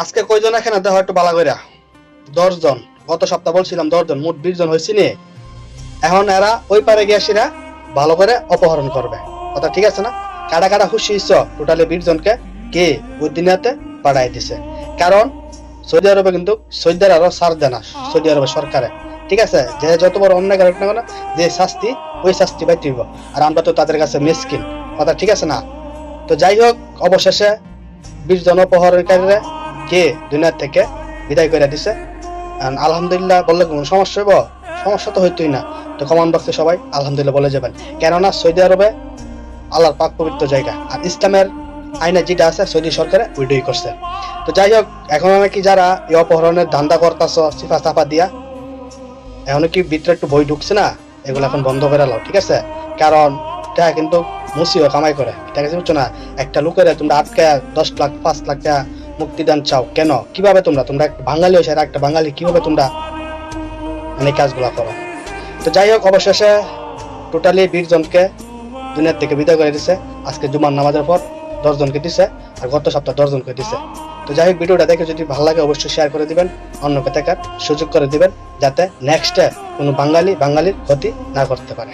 আজকে কয়জন এখানে দেখো একটু বালা কইরা 10 জন। গত সপ্তাহ বলছিলাম 10 জন, মোট 20 জন হয়েছি নি। এখন এরা ওই পারে গিয়ে ভালো করে অপহরণ করবে, কথা ঠিক আছে না? কাটা কাটা খুশি হইছ টোটালি 20 জনকে কে ওই দুনিয়াতে পাঠাই দিছে। কারণ সৌদি আরবে কিন্তু সৌদির আরো ছাড় দেয় না সৌদি আরবের সরকারে, ঠিক আছে? যে যত বড় অন্যায় কারক না কেন, যে শাস্তি ওই শাস্তি পাইতে হইব। আর আমরা তো তাদের কাছে মিসকিন, কথা ঠিক আছে না? তো যাই হোক, অবশেষে 20 জন অপহরণকারীরা কে দুনিয়ার থেকে বিদায় করে দিছে। আলহামদুলিল্লাহ বললে কোনো সমস্যা হইব? সমস্যা তো হইতোই না। তো কমেন্ট বক্সে সবাই আলহামদুলিল্লাহ বলে যাবেন, কেননা সৌদি আরবে আল্লাহর পাক পবিত্র জায়গা, আর ইসলামের আইনে যেটা আছে সৌদি সরকারে ওইটাই করছে। তো যাই হোক, এখন নাকি যারা এই অপহরণের ধান্দা করতেছ সিফা চাপা দিয়া, এখন কি ভিতরে একটু বই ঢুকছে না, এগুলো এখন বন্ধ করে লাও, ঠিক আছে? কারণ এটা কিন্তু মুসিও কামাই করে, ঠিক আছে? বুঝছো না? একটা লোকের তোমরা আটকে 10 লাখ 5 লাখ টাকা মুক্তিদান চাও কেন? কিভাবে তোমরা একটা বাঙালি হয়েছে, একটা বাঙালি কিভাবে তোমরা মানে কাজগুলা করো? তো যাই হোক, অবশেষে টোটালি 20 জনকে দুনিয়ার থেকে বিদায় করে দিছে। আজকে জুমার নামাজের পর 10 জনকে দিছে, আর গত সপ্তাহ 10 জনকে দিছে। তো যাই হোক, ভিডিওটা দেখে যদি ভালো লাগে অবশ্যই শেয়ার করে দিবেন, অন্যকে দেখার সুযোগ করে দিবেন, যাতে নেক্সটে কোনো বাঙালির ক্ষতি না করতে পারে।